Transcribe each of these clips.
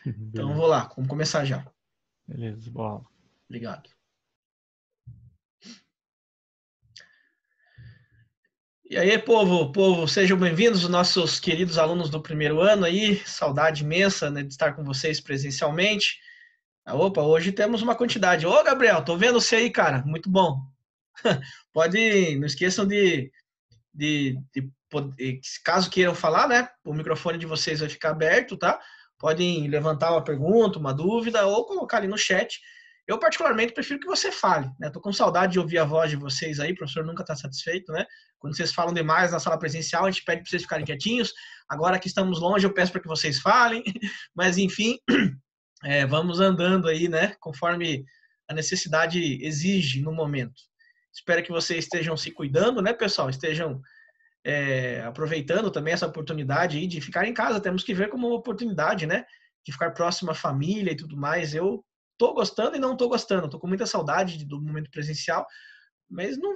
Então, Beleza. vou lá. Vamos começar já. Beleza, boa aula. Obrigado. E aí, povo, sejam bem-vindos, os nossos queridos alunos do primeiro ano aí. Saudade imensa, né, de estar com vocês presencialmente. Opa, hoje temos uma quantidade. Ô, Gabriel, tô vendo você aí, cara. Muito bom. Não esqueçam caso queiram falar, né? O microfone de vocês vai ficar aberto, tá? Podem levantar uma pergunta, uma dúvida ou colocar ali no chat. Eu, particularmente, prefiro que você fale, né? Tô com saudade de ouvir a voz de vocês aí, o professor nunca está satisfeito, né? Quando vocês falam demais na sala presencial, a gente pede para vocês ficarem quietinhos. Agora que estamos longe, eu peço para que vocês falem. Mas, enfim, vamos andando aí, né? Conforme a necessidade exige no momento. Espero que vocês estejam se cuidando, né, pessoal? Estejam aproveitando também essa oportunidade aí de ficar em casa. Temos que ver como uma oportunidade, né? De ficar próximo à família e tudo mais. Eu tô gostando e não tô gostando. Tô com muita saudade do momento presencial, mas não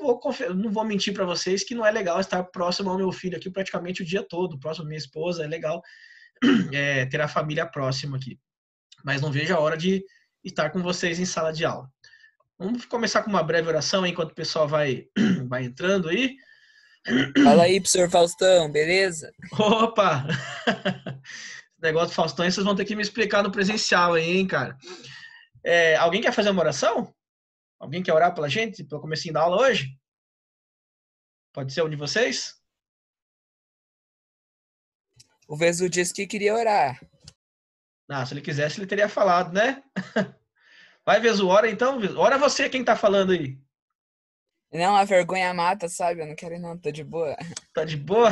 vou mentir para vocês que não é legal estar próximo ao meu filho aqui praticamente o dia todo, próximo à minha esposa. É legal ter a família próxima aqui. Mas não vejo a hora de estar com vocês em sala de aula. Vamos começar com uma breve oração enquanto o pessoal vai entrando aí. Fala aí, professor Faustão, beleza? Opa! Esse negócio do Faustão, vocês vão ter que me explicar no presencial aí, hein, cara? Alguém quer fazer uma oração? Alguém quer orar pela gente, pelo comecinho da aula hoje? Pode ser um de vocês? O Vesu disse que queria orar. Se ele quisesse, ele teria falado, né? Vai, Vesu, ora então. Ora você, quem tá falando aí. Não, a vergonha mata, sabe? Eu não quero não, tô de boa. Tá de boa?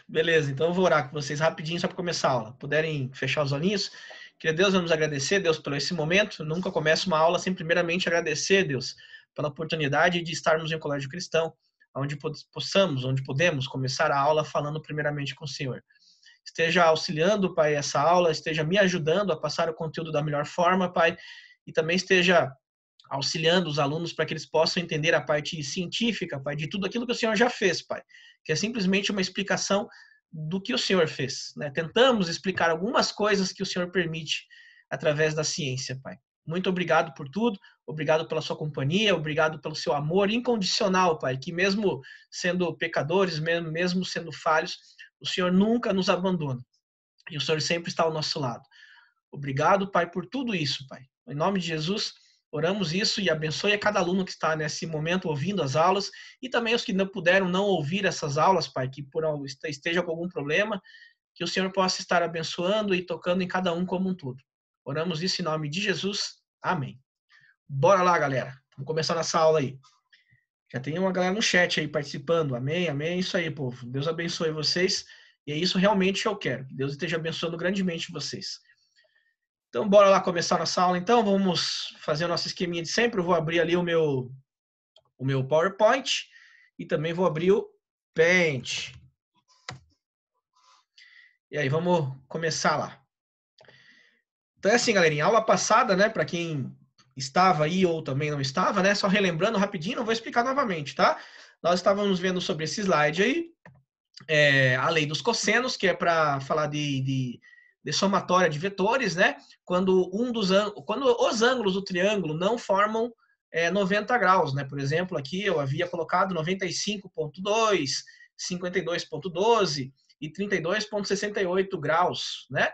Beleza, então eu vou orar com vocês rapidinho só para começar a aula. Puderem fechar os olhinhos. Queria Deus, vamos agradecer, Deus, por esse momento. Eu nunca começo uma aula sem primeiramente agradecer, Deus, pela oportunidade de estarmos em um colégio cristão, onde podemos começar a aula falando primeiramente com o Senhor. Esteja auxiliando, Pai, essa aula, esteja me ajudando a passar o conteúdo da melhor forma, Pai, e também esteja auxiliando os alunos para que eles possam entender a parte científica, Pai, de tudo aquilo que o Senhor já fez, Pai, que é simplesmente uma explicação do que o Senhor fez, né? Tentamos explicar algumas coisas que o Senhor permite através da ciência, Pai. Muito obrigado por tudo, obrigado pela sua companhia, obrigado pelo seu amor incondicional, Pai, que mesmo sendo pecadores, mesmo sendo falhos, o Senhor nunca nos abandona e o Senhor sempre está ao nosso lado. Obrigado, Pai, por tudo isso, Pai. Em nome de Jesus, oramos isso e abençoe a cada aluno que está nesse momento ouvindo as aulas e também os que não puderam não ouvir essas aulas, Pai, que esteja com algum problema, que o Senhor possa estar abençoando e tocando em cada um como um todo. Oramos isso em nome de Jesus. Amém. Bora lá, galera. Vamos começar nossa aula aí. Já tem uma galera no chat aí participando. Amém, amém. Isso aí, povo. Deus abençoe vocês. E é isso realmente que eu quero. Que Deus esteja abençoando grandemente vocês. Então, bora lá começar nossa aula, então. Vamos fazer o nosso esqueminha de sempre. Eu vou abrir ali o meu PowerPoint e também vou abrir o Paint. E aí, vamos começar lá. Então, é assim, galerinha. Aula passada, né, para quem estava aí ou também não estava, né, só relembrando rapidinho, não vou explicar novamente, tá? Nós estávamos vendo sobre esse slide aí, a lei dos cossenos, que é para falar de somatória de vetores, né? Quando os ângulos do triângulo não formam 90 graus, né? Por exemplo, aqui eu havia colocado 95,2, 52,12 e 32,68 graus, né?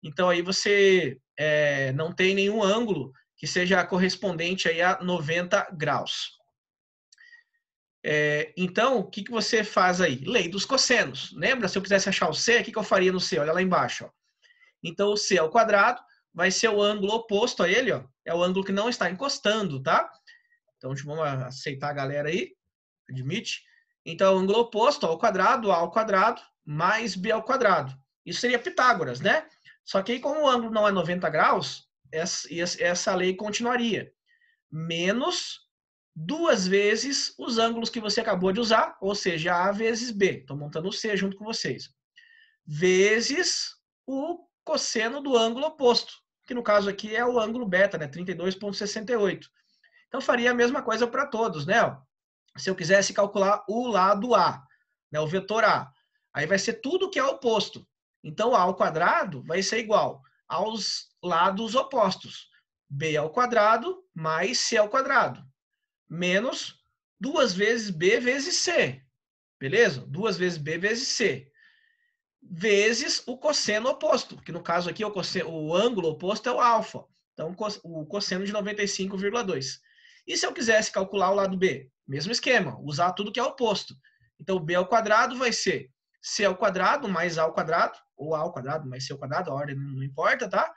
Então aí você não tem nenhum ângulo que seja correspondente aí a 90 graus. Então, o que você faz aí? Lei dos cossenos. Lembra? Se eu quisesse achar o C, o que eu faria no C? Olha lá embaixo. Ó. Então, o C ao quadrado vai ser o ângulo oposto a ele. Ó. É o ângulo que não está encostando, tá? Então, vamos aceitar a galera aí. Admite. Então, o ângulo oposto ao quadrado, A ao quadrado, mais B ao quadrado. Isso seria Pitágoras, né? Só que aí, como o ângulo não é 90 graus, essa lei continuaria. Menos 2 vezes os ângulos que você acabou de usar, ou seja, A vezes B. Estou montando o C junto com vocês. Vezes o cosseno do ângulo oposto, que no caso aqui é o ângulo beta, né? 32,68. Então, faria a mesma coisa para todos, né? Se eu quisesse calcular o lado A, né? O vetor A, aí vai ser tudo que é oposto. Então, A ao quadrado vai ser igual aos lados opostos. B ao quadrado mais C ao quadrado. Menos 2 vezes B vezes C. Beleza? 2 vezes B vezes C. Vezes o cosseno oposto, que no caso aqui o ângulo oposto é o alfa. Então, o cosseno de 95,2. E se eu quisesse calcular o lado B? Mesmo esquema, usar tudo que é oposto. Então, B ao quadrado vai ser C ao quadrado mais A ao quadrado, ou A ao quadrado mais C ao quadrado, a ordem não importa, tá?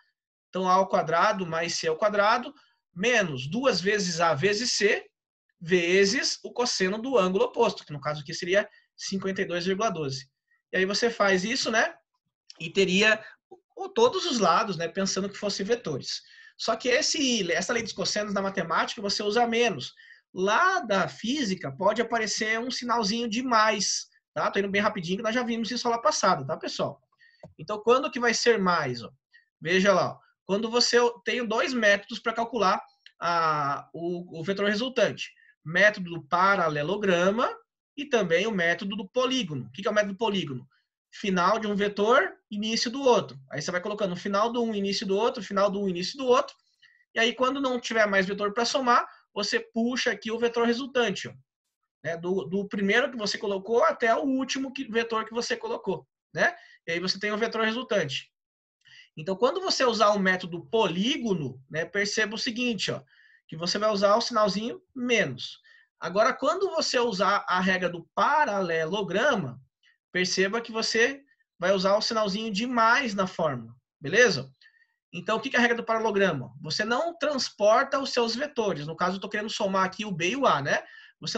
Então, A ao quadrado mais C ao quadrado, menos 2 vezes A vezes C, vezes o cosseno do ângulo oposto, que no caso aqui seria 52,12. E aí você faz isso, né? E teria todos os lados, né? Pensando que fossem vetores. Só que essa lei dos cossenos na matemática você usa menos. Lá da física pode aparecer um sinalzinho de mais, tá? Tô indo bem rapidinho que nós já vimos isso lá passado, tá, pessoal? Então, quando que vai ser mais? Ó? Veja lá, ó. Quando você tem 2 métodos para calcular o vetor resultante. Método do paralelograma e também o método do polígono. O que é o método do polígono? Final de um vetor, início do outro. Aí você vai colocando final do um, início do outro, final do um, início do outro. E aí, quando não tiver mais vetor para somar, você puxa aqui o vetor resultante. Ó, né? Do primeiro que você colocou até o último vetor que você colocou. Né? E aí você tem o vetor resultante. Então, quando você usar o método polígono, né, perceba o seguinte, ó, que você vai usar o sinalzinho menos. Agora, quando você usar a regra do paralelograma, perceba que você vai usar o sinalzinho de mais na fórmula, beleza? Então, o que é a regra do paralelograma? Você não transporta os seus vetores. No caso, eu estou querendo somar aqui o B e o A, né? Você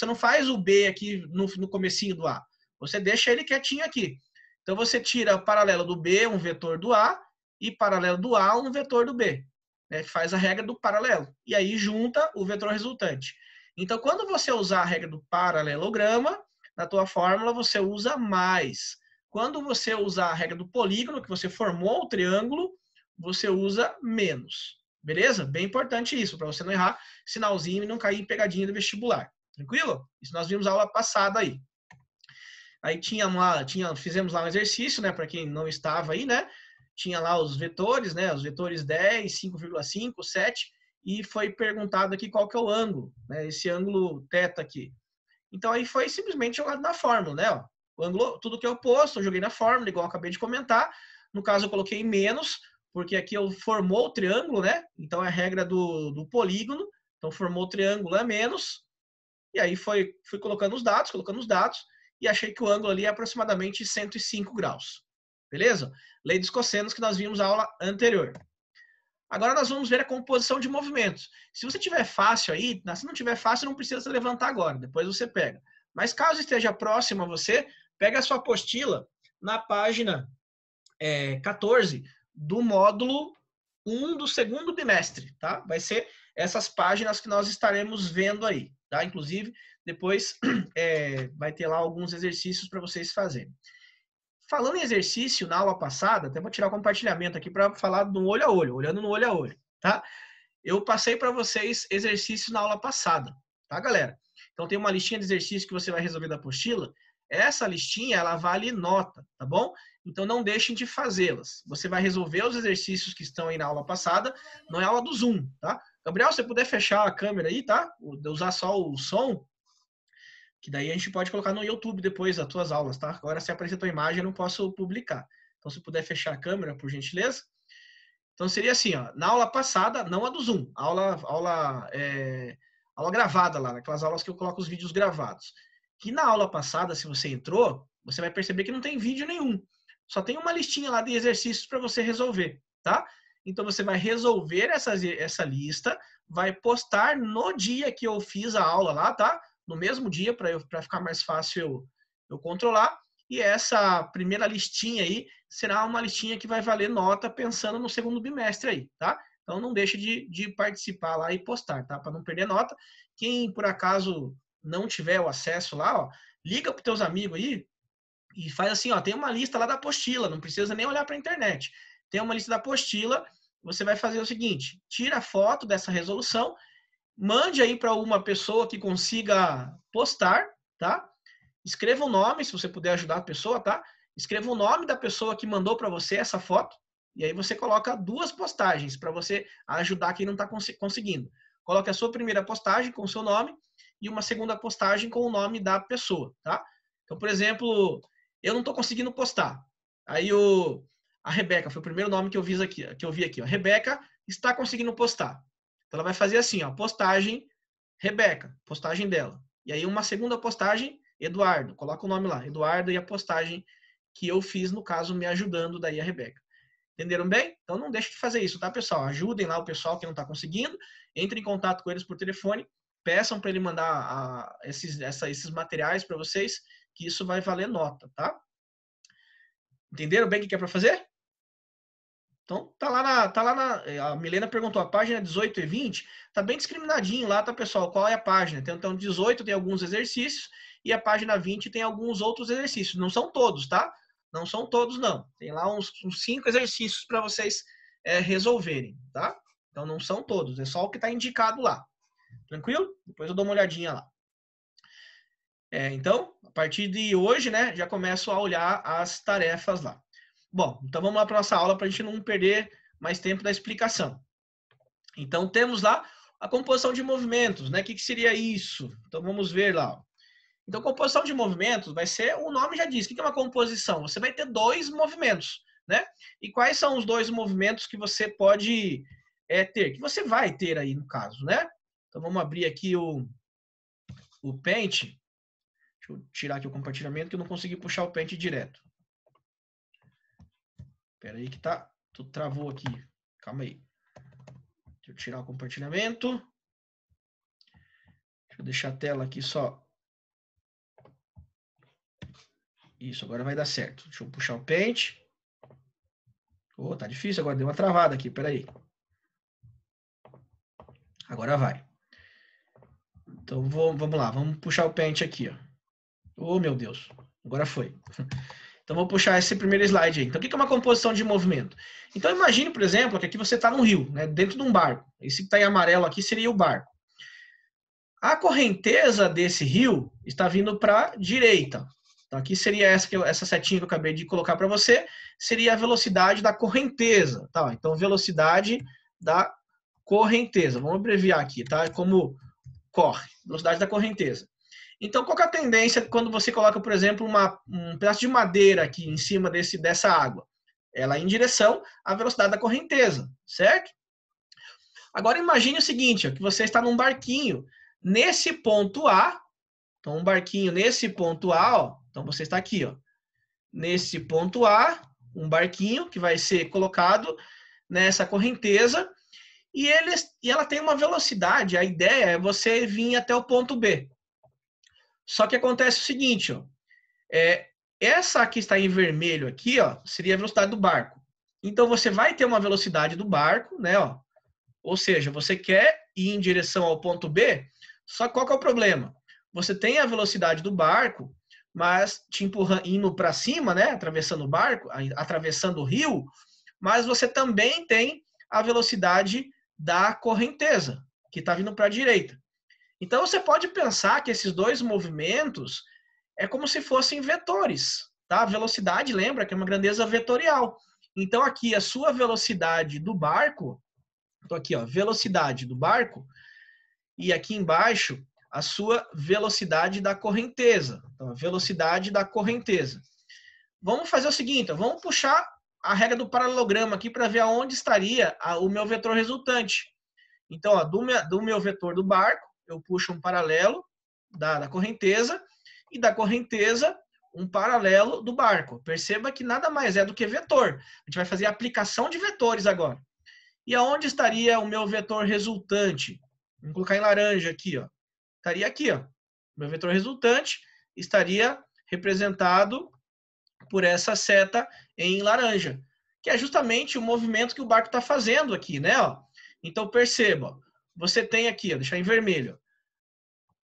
não faz o B aqui no comecinho do A. Você deixa ele quietinho aqui. Então, você tira o paralelo do B, um vetor do A, e paralelo do A, um vetor do B. Né? Faz a regra do paralelo. E aí, junta o vetor resultante. Então, quando você usar a regra do paralelograma, na tua fórmula, você usa mais. Quando você usar a regra do polígono, que você formou o triângulo, você usa menos. Beleza? Bem importante isso, para você não errar sinalzinho e não cair em pegadinha do vestibular. Tranquilo? Isso nós vimos a aula passada aí. Aí fizemos lá um exercício, né, para quem não estava aí, né? Tinha lá os vetores, né, os vetores 10, 5,5, 7, e foi perguntado aqui qual que é o ângulo, né, esse ângulo θ aqui. Então aí foi simplesmente jogado na fórmula, né? Ó. O ângulo, tudo que é oposto, eu joguei na fórmula, igual eu acabei de comentar. No caso, eu coloquei menos, porque aqui eu formou o triângulo, né? Então é a regra do polígono. Então formou o triângulo é menos. E aí fui colocando os dados, e achei que o ângulo ali é aproximadamente 105 graus. Beleza? Lei dos cossenos que nós vimos na aula anterior. Agora nós vamos ver a composição de movimentos. Se você tiver fácil aí, se não tiver fácil, não precisa se levantar agora, depois você pega. Mas caso esteja próximo a você, pega a sua apostila na página 14 do módulo 1 do segundo bimestre, tá? Vai ser essas páginas que nós estaremos vendo aí, tá? Inclusive, depois vai ter lá alguns exercícios para vocês fazerem. Falando em exercício, na aula passada, até vou tirar o compartilhamento aqui para falar do olho a olho, olhando no olho a olho, tá? Eu passei para vocês exercícios na aula passada, tá, galera? Então tem uma listinha de exercícios que você vai resolver da apostila. Essa listinha, ela vale nota, tá bom? Então não deixem de fazê-las. Você vai resolver os exercícios que estão aí na aula passada, não é aula do Zoom, tá? Gabriel, se você puder fechar a câmera aí, tá? Usar só o som, que daí a gente pode colocar no YouTube depois as tuas aulas, tá? Agora, se aparecer a tua imagem, eu não posso publicar. Então, se puder fechar a câmera, por gentileza. Então, seria assim, ó, na aula passada, não a do Zoom, aula gravada lá, naquelas aulas que eu coloco os vídeos gravados. Que na aula passada, se você entrou, você vai perceber que não tem vídeo nenhum. Só tem uma listinha lá de exercícios para você resolver, tá? Então, você vai resolver essa lista, vai postar no dia que eu fiz a aula lá, tá? No mesmo dia, para ficar mais fácil eu controlar. E essa primeira listinha aí será uma listinha que vai valer nota pensando no segundo bimestre aí, tá? Então não deixe de participar lá e postar, tá? Para não perder nota. Quem por acaso não tiver o acesso lá, ó, liga para os teus amigos aí e faz assim, ó, tem uma lista lá da apostila, não precisa nem olhar para a internet. Tem uma lista da apostila, você vai fazer o seguinte, tira a foto dessa resolução, mande aí para uma pessoa que consiga postar, tá? Escreva o nome, se você puder ajudar a pessoa, tá? escreva o nome da pessoa que mandou para você essa foto, e aí você coloca 2 postagens para você ajudar quem não está conseguindo. Coloque a sua primeira postagem com o seu nome e uma segunda postagem com o nome da pessoa, tá? Então, por exemplo, eu não estou conseguindo postar. Aí a Rebeca, foi o primeiro nome que eu vi aqui. Ó. Rebeca está conseguindo postar. Então ela vai fazer assim, ó, postagem Rebeca, postagem dela. E aí uma segunda postagem, Eduardo. Coloca o nome lá, Eduardo, e a postagem que eu fiz, no caso, me ajudando daí a Rebeca. Entenderam bem? Então não deixe de fazer isso, tá, pessoal? Ajudem lá o pessoal que não está conseguindo. Entre em contato com eles por telefone. Peçam para ele mandar esses materiais para vocês, que isso vai valer nota, tá? Entenderam bem o que é para fazer? Então, tá lá a Milena perguntou, a página 18 e 20, tá bem discriminadinho lá, tá, pessoal? Qual é a página? Então, 18 tem alguns exercícios e a página 20 tem alguns outros exercícios. Não são todos, tá? Não são todos, não. Tem lá uns 5 exercícios para vocês resolverem, tá? Então, não são todos, é só o que está indicado lá. Tranquilo? Depois eu dou uma olhadinha lá. Então, a partir de hoje, né, já começo a olhar as tarefas lá. Bom, então vamos lá para a nossa aula para a gente não perder mais tempo da explicação. Então, temos lá a composição de movimentos, né? O que seria isso? Então, vamos ver lá. Então, composição de movimentos vai ser, o nome já diz, o que é uma composição? Você vai ter 2 movimentos, né? E quais são os 2 movimentos que você pode ter? Que você vai ter aí, no caso, né? Então, vamos abrir aqui o Paint. Deixa eu tirar aqui o compartilhamento, que eu não consegui puxar o Paint direto. Espera aí que tudo travou aqui. Calma aí. Deixa eu tirar o compartilhamento. Deixa eu deixar a tela aqui só. Isso, agora vai dar certo. Deixa eu puxar o Paint. Tá difícil agora, deu uma travada aqui, espera aí. Agora vai. Então vamos lá, vamos puxar o Paint aqui, ó. Meu Deus, agora foi. Então, vou puxar esse primeiro slide aí. Então, o que é uma composição de movimento? Então, imagine, por exemplo, que aqui você está num rio, né, dentro de um barco. Esse que está em amarelo aqui seria o barco. A correnteza desse rio está vindo para a direita. Então, aqui seria essa setinha que eu acabei de colocar para você, seria a velocidade da correnteza. Tá? Então, velocidade da correnteza. Vamos abreviar aqui, tá? Como corre, velocidade da correnteza. Então, qual que é a tendência quando você coloca, por exemplo, um pedaço de madeira aqui em cima dessa água? Ela é em direção à velocidade da correnteza, certo? Agora, imagine o seguinte, ó, que você está num barquinho nesse ponto A. Então, um barquinho nesse ponto A, ó, então você está aqui, ó, nesse ponto A, um barquinho que vai ser colocado nessa correnteza e ela tem uma velocidade. A ideia é você vir até o ponto B. Só que acontece o seguinte, ó, essa que está em vermelho aqui, ó, seria a velocidade do barco. Então, você vai ter uma velocidade do barco, né, ó, ou seja, você quer ir em direção ao ponto B, só que qual que é o problema? Você tem a velocidade do barco, mas te empurrando, indo para cima, né, atravessando o barco, atravessando o rio, mas você também tem a velocidade da correnteza, que está vindo para a direita. Então, você pode pensar que esses 2 movimentos é como se fossem vetores, tá? A velocidade, lembra que é uma grandeza vetorial. Então, aqui, a sua velocidade do barco, então aqui, ó, velocidade do barco, e aqui embaixo, a sua velocidade da correnteza. Então, a velocidade da correnteza. Vamos fazer o seguinte, ó, vamos puxar a regra do paralelograma aqui para ver aonde estaria o meu vetor resultante. Então, ó, do meu vetor do barco, eu puxo um paralelo da correnteza e da correnteza um paralelo do barco. Perceba que nada mais é do que vetor. A gente vai fazer a aplicação de vetores agora. E aonde estaria o meu vetor resultante? Vamos colocar em laranja aqui, ó. Estaria aqui, ó. Meu vetor resultante estaria representado por essa seta em laranja, que é justamente o movimento que o barco está fazendo aqui, né? Ó. Então, perceba, você tem aqui, ó, deixar em vermelho,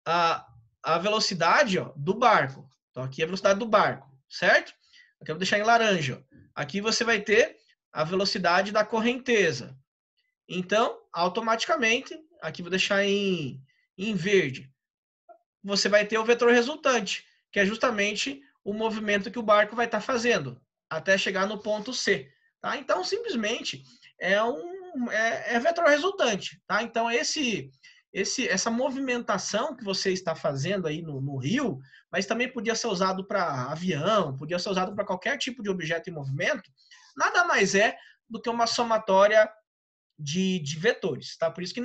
a velocidade, ó, do barco. Então, aqui é a velocidade do barco, certo? Aqui eu vou deixar em laranja. Ó. Aqui você vai ter a velocidade da correnteza. Então, automaticamente, aqui vou deixar em verde, você vai ter o vetor resultante, que é justamente o movimento que o barco vai estar fazendo, até chegar no ponto C. Tá? Então, simplesmente, é vetor resultante. Tá? Então, essa movimentação que você está fazendo aí no rio, mas também podia ser usado para avião, podia ser usado para qualquer tipo de objeto em movimento, nada mais é do que uma somatória de vetores, tá? Por isso que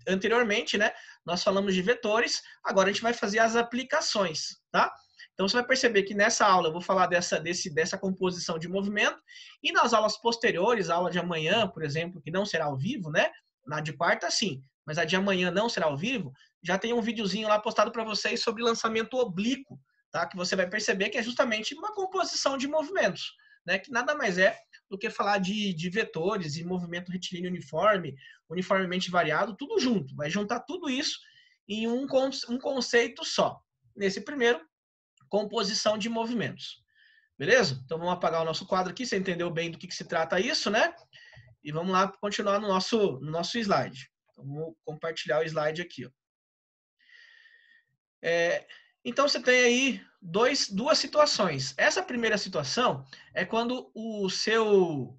anteriormente, né, nós falamos de vetores, agora a gente vai fazer as aplicações, tá? Então você vai perceber que nessa aula eu vou falar dessa composição de movimento, e nas aulas posteriores, a aula de amanhã, por exemplo, que não será ao vivo, né? Na de quarta, sim, mas a de amanhã não será ao vivo, já tem um videozinho lá postado para vocês sobre lançamento oblíquo, tá? Que você vai perceber que é justamente uma composição de movimentos, né? Que nada mais é do que falar de vetores e movimento retilíneo uniforme, uniformemente variado, tudo junto. Vai juntar tudo isso em um conceito só. Nesse primeiro, composição de movimentos. Beleza? Então vamos apagar o nosso quadro aqui, você entendeu bem do que se trata isso, né? E vamos lá continuar no nosso slide. Então, vou compartilhar o slide aqui. Ó. Então você tem aí duas situações. Essa primeira situação é quando o seu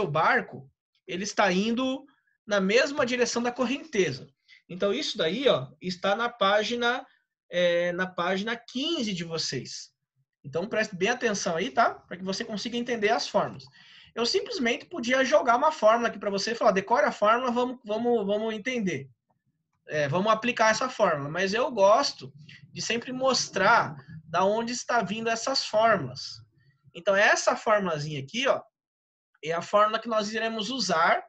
barco ele está indo na mesma direção da correnteza. Então isso daí ó, está na página 15 de vocês. Então preste bem atenção aí, tá? Para que você consiga entender as fórmulas. Eu simplesmente podia jogar uma fórmula aqui para você e falar, decore a fórmula, vamos entender. Vamos aplicar essa fórmula. Mas eu gosto de sempre mostrar da onde está vindo essas fórmulas. Então, essa formulazinha aqui, ó, é a fórmula que nós iremos usar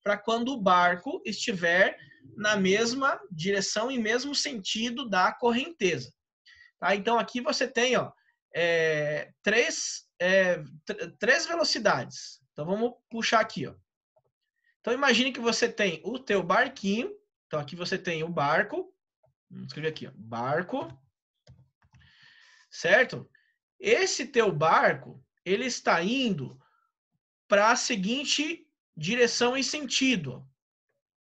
para quando o barco estiver na mesma direção e mesmo sentido da correnteza. Tá? Então, aqui você tem ó, três velocidades. Então, vamos puxar aqui. Ó. Então, imagine que você tem o teu barquinho. Então, aqui você tem o barco. Vamos escrever aqui, ó, barco. Certo? Esse teu barco, ele está indo para a seguinte direção e sentido.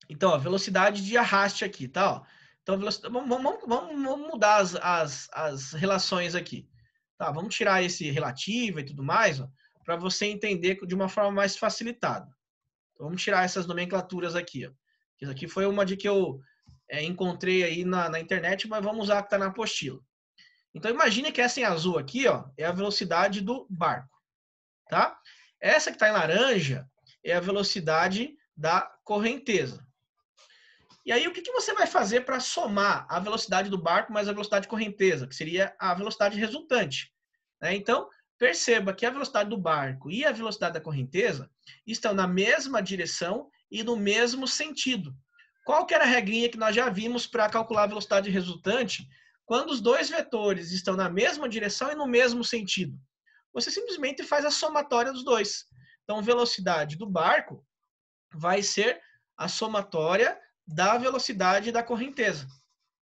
Então, a velocidade de arraste aqui, tá? Ó. Então, vamos mudar as relações aqui. Tá, vamos tirar esse relativo e tudo mais, para você entender de uma forma mais facilitada. Então, vamos tirar essas nomenclaturas aqui. Ó. Isso aqui foi uma de que eu encontrei aí na internet, mas vamos usar a que está na apostila. Então, imagine que essa em azul aqui ó, é a velocidade do barco. Tá? Essa que está em laranja é a velocidade da correnteza. E aí, o que você vai fazer para somar a velocidade do barco mais a velocidade de correnteza, que seria a velocidade resultante? Né? Então, perceba que a velocidade do barco e a velocidade da correnteza estão na mesma direção e no mesmo sentido. Qual que era a regrinha que nós já vimos para calcular a velocidade resultante quando os dois vetores estão na mesma direção e no mesmo sentido? Você simplesmente faz a somatória dos dois. Então, velocidade do barco vai ser a somatória da velocidade da correnteza.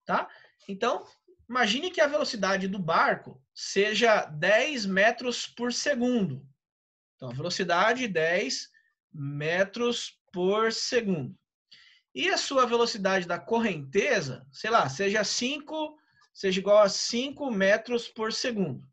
Tá? Então, imagine que a velocidade do barco seja 10 metros por segundo. Então, a velocidade 10 metros por segundo. E a sua velocidade da correnteza, sei lá, seja igual a 5 metros por segundo.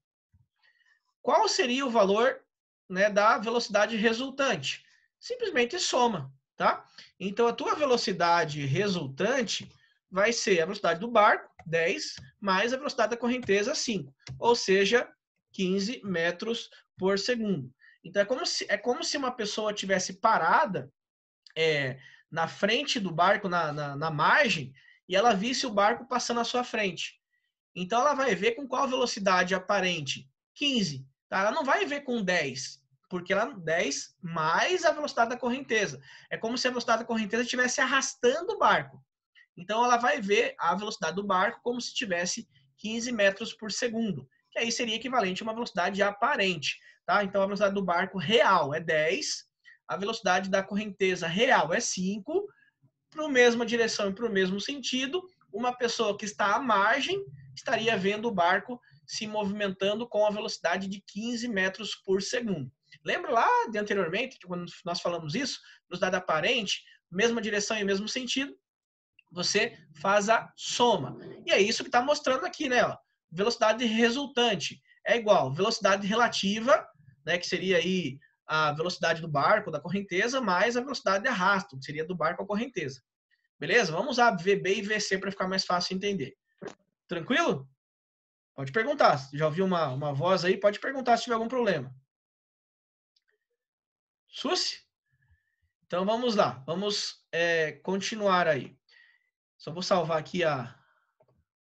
Qual seria o valor, né, da velocidade resultante? Simplesmente soma, tá? Então, a tua velocidade resultante vai ser a velocidade do barco, 10, mais a velocidade da correnteza, 5. Ou seja, 15 metros por segundo. Então, é como se uma pessoa tivesse parada na frente do barco, na margem, e ela visse o barco passando à sua frente. Então, ela vai ver com qual velocidade aparente? 15. Tá? Ela não vai ver com 10, porque ela 10 mais a velocidade da correnteza. É como se a velocidade da correnteza estivesse arrastando o barco. Então, ela vai ver a velocidade do barco como se tivesse 15 metros por segundo, que aí seria equivalente a uma velocidade aparente. Tá? Então, a velocidade do barco real é 10, a velocidade da correnteza real é 5, para a mesma direção e para o mesmo sentido, uma pessoa que está à margem estaria vendo o barco se movimentando com a velocidade de 15 metros por segundo. Lembra lá de anteriormente, quando nós falamos isso, velocidade aparente, mesma direção e mesmo sentido, você faz a soma. E é isso que está mostrando aqui, né? Ó, velocidade resultante é igual velocidade relativa, né, que seria aí a velocidade do barco, da correnteza, mais a velocidade de arrasto, que seria do barco à correnteza. Beleza? Vamos usar VB e VC para ficar mais fácil entender. Tranquilo? Pode perguntar. Se já ouviu uma voz aí, pode perguntar se tiver algum problema. Susi? Então vamos lá. Vamos continuar aí. Só vou salvar aqui a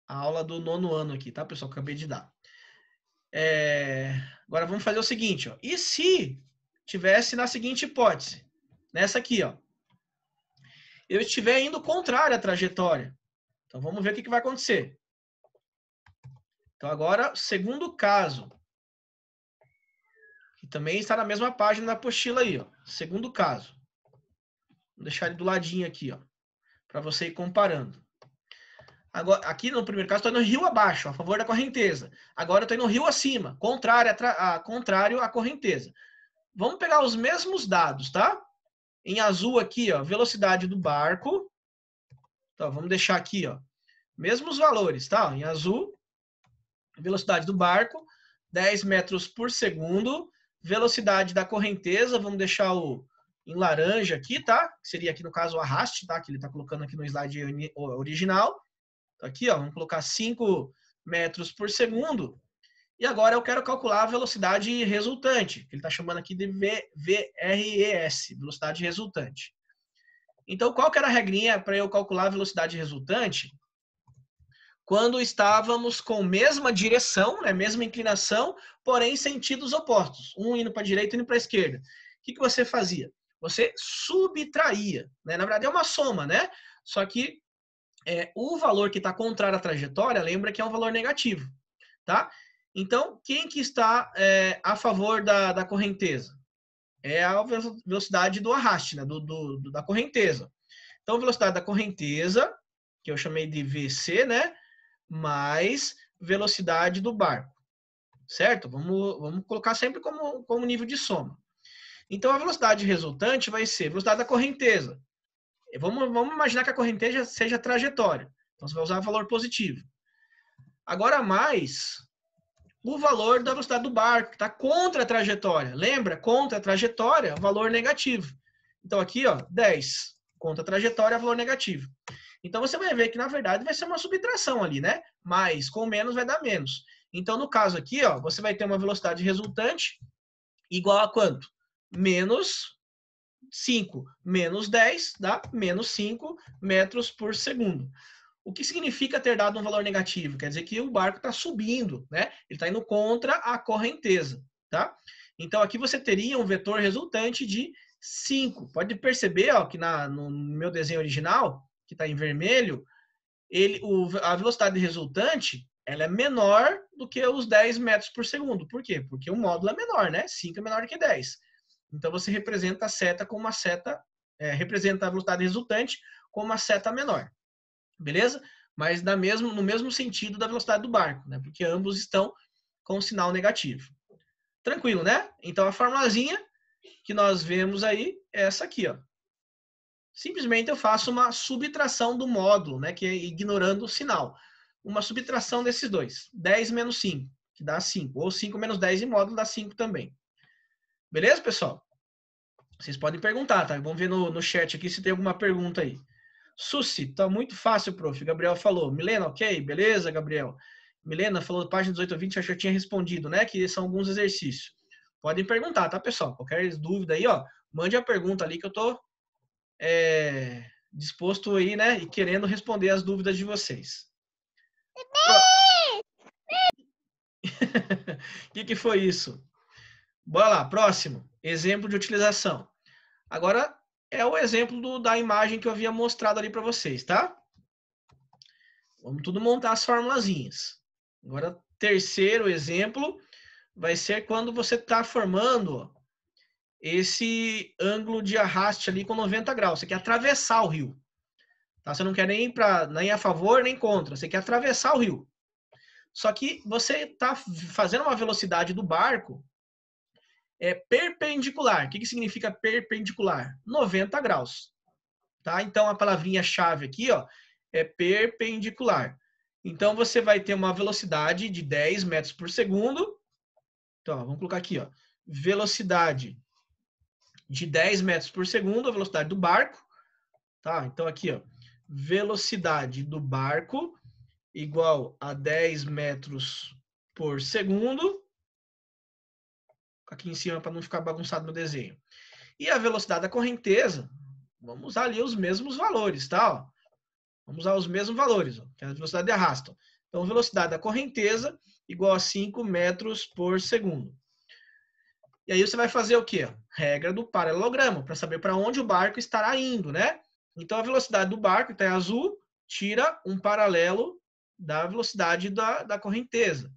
aula do 9º ano aqui, tá, pessoal? Que eu acabei de dar. Agora vamos fazer o seguinte, ó. E se tivesse na seguinte hipótese? Nessa aqui, ó. Eu estiver indo contrário à trajetória. Então vamos ver o que vai acontecer. Então agora, segundo caso. Que também está na mesma página da apostila aí, ó. Segundo caso. Vou deixar ele do ladinho aqui, ó. Para você ir comparando. Agora, aqui no primeiro caso, estou indo rio abaixo, a favor da correnteza. Agora eu estou indo rio acima, contrário à correnteza. Vamos pegar os mesmos dados, tá? Em azul aqui, ó, velocidade do barco. Então, vamos deixar aqui, ó, mesmos valores, tá? Em azul, velocidade do barco, 10 metros por segundo. Velocidade da correnteza, vamos deixar em laranja aqui, tá? Que seria aqui no caso o arraste, tá? Que ele está colocando aqui no slide original. Aqui, ó, vamos colocar 5 metros por segundo. E agora eu quero calcular a velocidade resultante, que ele está chamando aqui de VRES, velocidade resultante. Então, qual que era a regrinha para eu calcular a velocidade resultante? Quando estávamos com mesma direção, né, mesma inclinação, porém em sentidos opostos. Um indo para a direita e indo para a esquerda. O que você fazia? Você subtraía. Né? Na verdade, é uma soma, né? Só que o valor que está contrário à trajetória, lembra que é um valor negativo. Tá? Então, quem que está a favor da correnteza? É a velocidade do arraste, né? Da correnteza. Então, velocidade da correnteza, que eu chamei de VC, né? Mais velocidade do barco. Certo? Vamos colocar sempre como nível de soma. Então, a velocidade resultante vai ser a velocidade da correnteza. Vamos imaginar que a correnteza seja trajetória. Então, você vai usar o valor positivo. Agora, mais o valor da velocidade do barco, que está contra a trajetória. Lembra? Contra a trajetória, valor negativo. Então, aqui, ó, 10. Contra a trajetória, valor negativo. Então, você vai ver que, na verdade, vai ser uma subtração ali, né? Mais com menos vai dar menos. Então, no caso aqui, ó, você vai ter uma velocidade resultante igual a quanto? Menos 5 menos 10 dá menos 5 metros por segundo. O que significa ter dado um valor negativo? Quer dizer que o barco está subindo, né? Ele está indo contra a correnteza, tá? Então, aqui você teria um vetor resultante de 5. Pode perceber, ó, que no meu desenho original, que está em vermelho, a velocidade resultante ela é menor do que os 10 metros por segundo. Por quê? Porque o módulo é menor, né? 5 é menor do que 10. Então, você representa a seta com uma seta, representa a velocidade resultante com uma seta menor. Beleza? Mas no mesmo sentido da velocidade do barco, né? Porque ambos estão com sinal negativo. Tranquilo, né? Então, a formulazinha que nós vemos aí é essa aqui, ó. Simplesmente eu faço uma subtração do módulo, né? Que é ignorando o sinal. Uma subtração desses dois. 10 menos 5, que dá 5. Ou 5 menos 10 em módulo dá 5 também. Beleza, pessoal? Vocês podem perguntar, tá? Vamos ver no chat aqui se tem alguma pergunta aí. Susi, tá muito fácil, prof. Gabriel falou. Milena, ok? Beleza, Gabriel? Milena falou, página 18 a 20, acho que eu tinha respondido, né? Que são alguns exercícios. Podem perguntar, tá, pessoal? Qualquer dúvida aí, ó, mande a pergunta ali que eu tô disposto aí, né? E querendo responder as dúvidas de vocês. O que foi isso? Bora lá, próximo. Exemplo de utilização. Agora é o exemplo da imagem que eu havia mostrado ali para vocês, tá? Vamos tudo montar as formulazinhas. Agora, terceiro exemplo vai ser quando você está formando ó, esse ângulo de arraste ali com 90 graus. Você quer atravessar o rio. Tá? Você não quer nem a favor nem contra. Você quer atravessar o rio. Só que você está fazendo uma velocidade do barco perpendicular. O que significa perpendicular? 90 graus. Tá? Então, a palavrinha-chave aqui ó, é perpendicular. Então, você vai ter uma velocidade de 10 metros por segundo Então, ó, vamos colocar aqui, ó, velocidade de 10 metros por segundo, a velocidade do barco, tá? Então, aqui, ó, velocidade do barco igual a 10 metros por segundo. Aqui em cima para não ficar bagunçado no desenho. E a velocidade da correnteza, vamos usar ali os mesmos valores, tá? Ó, vamos usar os mesmos valores, ó, que é a velocidade de arrasto. Então, velocidade da correnteza igual a 5 metros por segundo. E aí você vai fazer o quê? Regra do paralelogramo, para saber para onde o barco estará indo, né? Então, a velocidade do barco, que está em azul, tira um paralelo da velocidade da correnteza.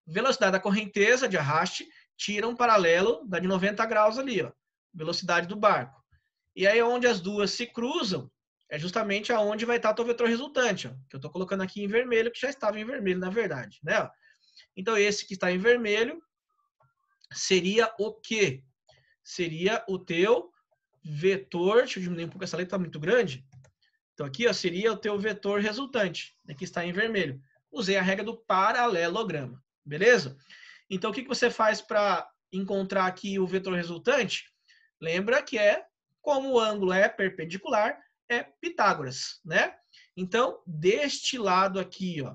Velocidade da correnteza de arraste tira um paralelo da de 90 graus ali, ó, velocidade do barco. E aí, onde as duas se cruzam, é justamente aonde vai estar o teu vetor resultante, ó, que eu estou colocando aqui em vermelho, que já estava em vermelho, na verdade, né? Ó. Então, esse que está em vermelho seria o quê? Seria o teu vetor, deixa eu diminuir um pouco, essa letra está muito grande. Então, aqui, ó, seria o teu vetor resultante, né, que está em vermelho. Usei a regra do paralelograma, beleza? Então, o que você faz para encontrar aqui o vetor resultante? Lembra que como o ângulo é perpendicular, é Pitágoras, né? Então, deste lado aqui, ó,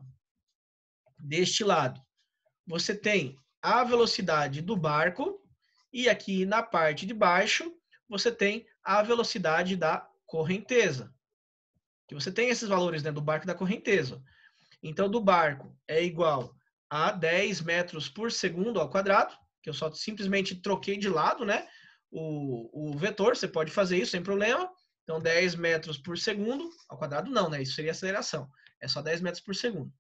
deste lado, você tem a velocidade do barco e aqui na parte de baixo, você tem a velocidade da correnteza. Que você tem esses valores, né, do barco e da correnteza. Então, do barco é igual a 10 metros por segundo ao quadrado, que eu só simplesmente troquei de lado, né? O vetor, você pode fazer isso sem problema. Então, 10 metros por segundo ao quadrado não, né? Isso seria aceleração. É só 10 metros por segundo.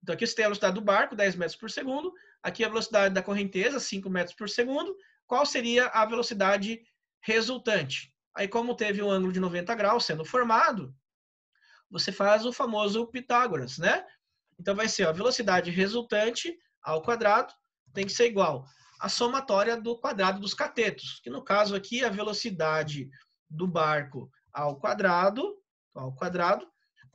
Então, aqui você tem a velocidade do barco, 10 metros por segundo. Aqui a velocidade da correnteza, 5 metros por segundo. Qual seria a velocidade resultante? Aí, como teve um ângulo de 90 graus sendo formado, você faz o famoso Pitágoras, né? Então, vai ser a velocidade resultante ao quadrado tem que ser igual à somatória do quadrado dos catetos, que no caso aqui é a velocidade do barco ao quadrado,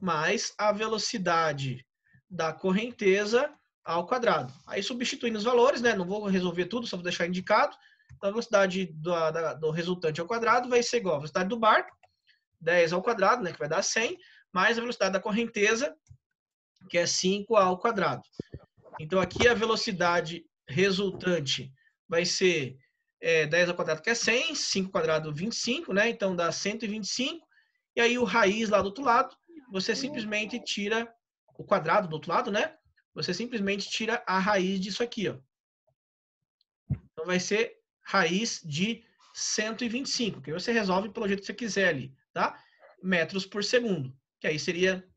mais a velocidade da correnteza ao quadrado. Aí, substituindo os valores, né? Não vou resolver tudo, só vou deixar indicado. Então, a velocidade do resultante ao quadrado vai ser igual à velocidade do barco, 10 ao quadrado, né? Que vai dar 100, mais a velocidade da correnteza, que é 5 ao quadrado. Então, aqui a velocidade resultante vai ser 10 ao quadrado, que é 100, 5 ao quadrado, 25, né? Então, dá 125. E aí, o raiz lá do outro lado, você simplesmente tira o quadrado do outro lado, né? Você simplesmente tira a raiz disso aqui, ó. Então, vai ser raiz de 125, que aí você resolve pelo jeito que você quiser ali, tá? Metros por segundo, que aí seria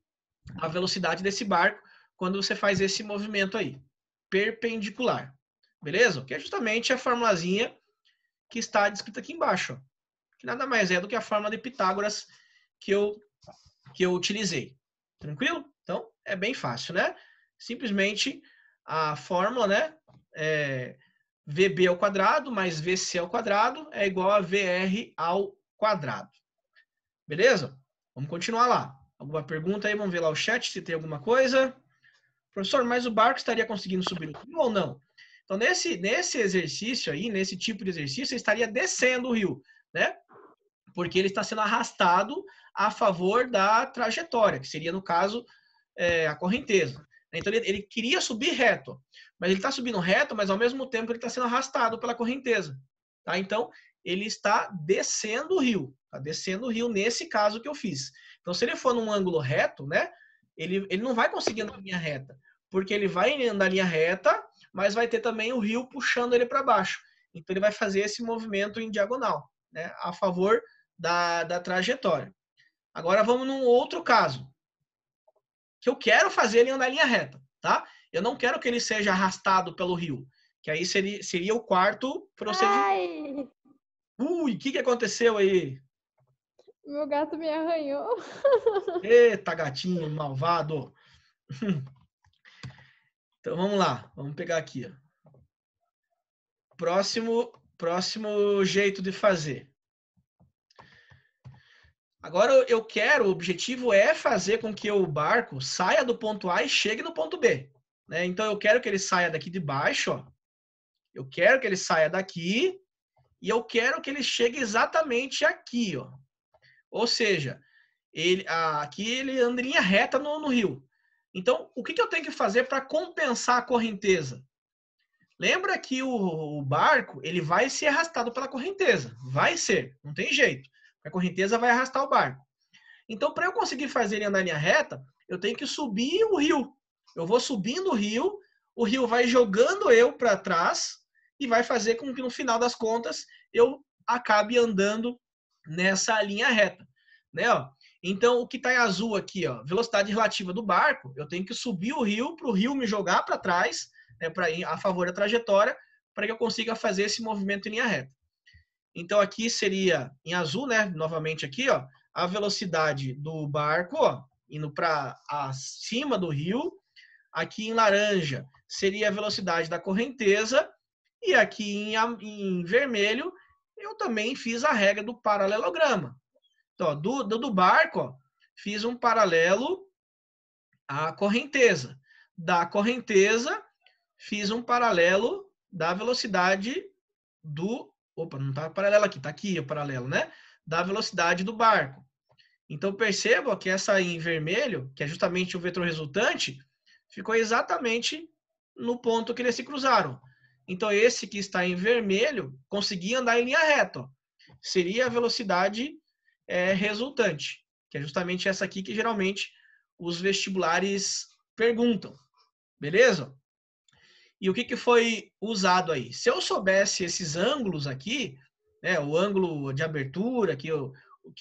a velocidade desse barco quando você faz esse movimento aí, perpendicular. Beleza? Que é justamente a formulazinha que está descrita aqui embaixo, ó, que nada mais é do que a fórmula de Pitágoras que eu utilizei. Tranquilo? Então, é bem fácil, né? Simplesmente a fórmula, né? VB ao quadrado mais VC ao quadrado é igual a VR ao quadrado. Beleza? Vamos continuar lá. Alguma pergunta aí? Vamos ver lá o chat se tem alguma coisa. Professor, mas o barco estaria conseguindo subir o rio ou não? Então, nesse exercício aí, nesse tipo de exercício, ele estaria descendo o rio, né? Porque ele está sendo arrastado a favor da trajetória, que seria, no caso, a correnteza. Então, ele queria subir reto, mas ele está subindo reto, mas ao mesmo tempo ele está sendo arrastado pela correnteza. Tá? Então, ele está descendo o rio. Está descendo o rio nesse caso que eu fiz. Então, se ele for num ângulo reto, né, ele não vai conseguir andar em linha reta, porque ele vai andar em linha reta, mas vai ter também o rio puxando ele para baixo. Então, ele vai fazer esse movimento em diagonal, né, a favor da trajetória. Agora, vamos num outro caso, que eu quero fazer ele andar em linha reta, tá? Eu não quero que ele seja arrastado pelo rio, que aí seria o quarto procedimento. Ui, o que aconteceu aí? Meu gato me arranhou. Eita, gatinho malvado. Então, vamos lá. Vamos pegar aqui. Ó. Próximo jeito de fazer. Agora, o objetivo é fazer com que o barco saia do ponto A e chegue no ponto B. Né? Então, eu quero que ele saia daqui de baixo, ó, Eu quero que ele saia daqui e eu quero que ele chegue exatamente aqui, ó. Ou seja, aqui ele anda em linha reta no rio. Então, o que eu tenho que fazer para compensar a correnteza? Lembra que o barco ele vai ser arrastado pela correnteza. Vai ser, não tem jeito. A correnteza vai arrastar o barco. Então, para eu conseguir fazer ele andar em linha reta, eu tenho que subir o rio. Eu vou subindo o rio vai jogando eu para trás e vai fazer com que, no final das contas, eu acabe andando nessa linha reta. Né? Ó? Então, o que está em azul aqui, ó, velocidade relativa do barco, eu tenho que subir o rio para o rio me jogar para trás, né, para ir a favor da trajetória, para que eu consiga fazer esse movimento em linha reta. Então, aqui seria em azul, né, novamente aqui, ó, a velocidade do barco, ó, indo para acima do rio. Aqui em laranja seria a velocidade da correnteza. E aqui em vermelho, eu também fiz a regra do paralelograma. Então, ó, do barco, ó, fiz um paralelo à correnteza. Da correnteza, fiz um paralelo da velocidade do... Opa, não está paralelo aqui, está aqui o paralelo, né? Da velocidade do barco. Então, perceba que essa aí em vermelho, que é justamente o vetor resultante, ficou exatamente no ponto que eles se cruzaram. Então, esse que está em vermelho conseguia andar em linha reta. Ó. Seria a velocidade resultante, que é justamente essa aqui que geralmente os vestibulares perguntam. Beleza? E o que foi usado aí? Se eu soubesse esses ângulos aqui, né, o ângulo de abertura que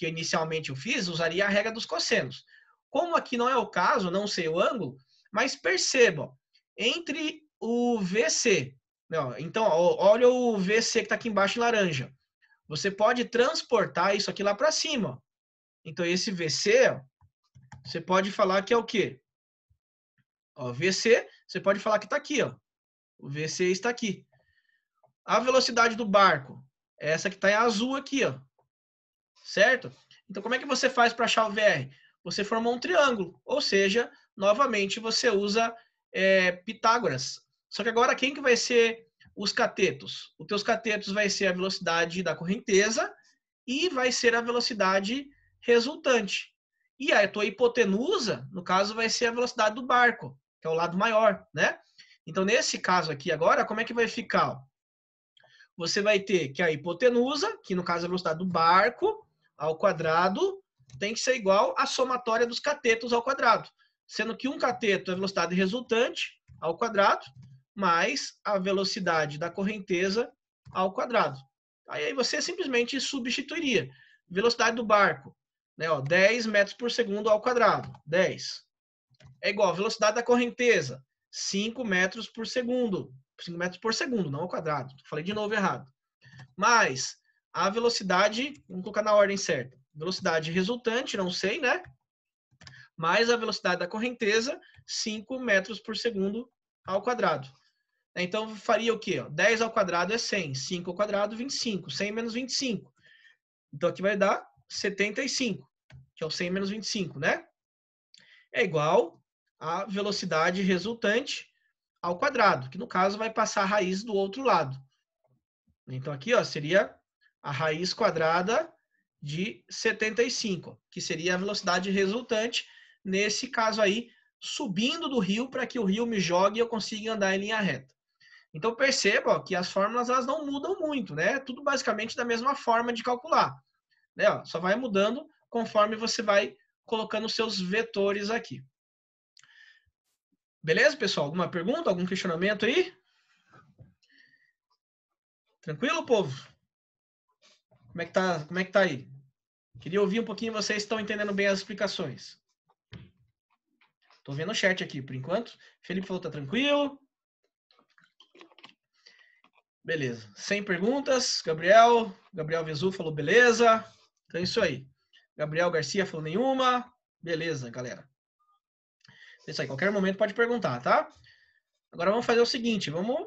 inicialmente eu fiz, usaria a regra dos cossenos. Como aqui não é o caso, não sei o ângulo, mas perceba, entre o VC, então olha o VC que está aqui embaixo em laranja, você pode transportar isso aqui lá para cima. Então esse VC, ó, você pode falar que é o quê? Ó, VC, você pode falar que está aqui, ó. O VC está aqui. A velocidade do barco é essa que está em azul aqui, ó. Certo? Então, como é que você faz para achar o VR? Você formou um triângulo, ou seja, novamente você usa Pitágoras. Só que agora quem que vai ser os catetos? Os teus catetos vai ser a velocidade da correnteza e vai ser a velocidade resultante. E a tua hipotenusa, no caso, vai ser a velocidade do barco, que é o lado maior, né? Então, nesse caso aqui agora, como é que vai ficar? Você vai ter que a hipotenusa, que no caso é a velocidade do barco, ao quadrado, tem que ser igual à somatória dos catetos ao quadrado. Sendo que um cateto é a velocidade resultante ao quadrado, mais a velocidade da correnteza ao quadrado. Aí você simplesmente substituiria. Velocidade do barco, né, 10 metros por segundo ao quadrado. 10. É igual a velocidade da correnteza, 5 metros por segundo. 5 metros por segundo, não ao quadrado. Falei de novo errado. Mais a velocidade, vamos colocar na ordem certa. Velocidade resultante, não sei, né? Mais a velocidade da correnteza, 5 metros por segundo ao quadrado. Então, faria o quê? 10 ao quadrado é 100. 5 ao quadrado, 25. 100 menos 25. Então, aqui vai dar 75, que é o 100 menos 25, né? É igual a velocidade resultante ao quadrado, que no caso vai passar a raiz do outro lado. Então, aqui ó, seria a raiz quadrada de 75, que seria a velocidade resultante, nesse caso aí, subindo do rio para que o rio me jogue e eu consiga andar em linha reta. Então, perceba ó, que as fórmulas elas não mudam muito, né? Tudo basicamente da mesma forma de calcular. Né? Ó, só vai mudando conforme você vai colocando os seus vetores aqui. Beleza, pessoal? Alguma pergunta, algum questionamento aí? Tranquilo, povo? Como é que tá aí? Queria ouvir um pouquinho, vocês estão entendendo bem as explicações. Tô vendo o chat aqui, por enquanto. Felipe falou que tá tranquilo. Beleza. Sem perguntas. Gabriel Vezu falou beleza. Então é isso aí. Gabriel Garcia falou nenhuma. Beleza, galera. É isso aí. Qualquer momento pode perguntar, tá? Agora vamos fazer o seguinte. Vamos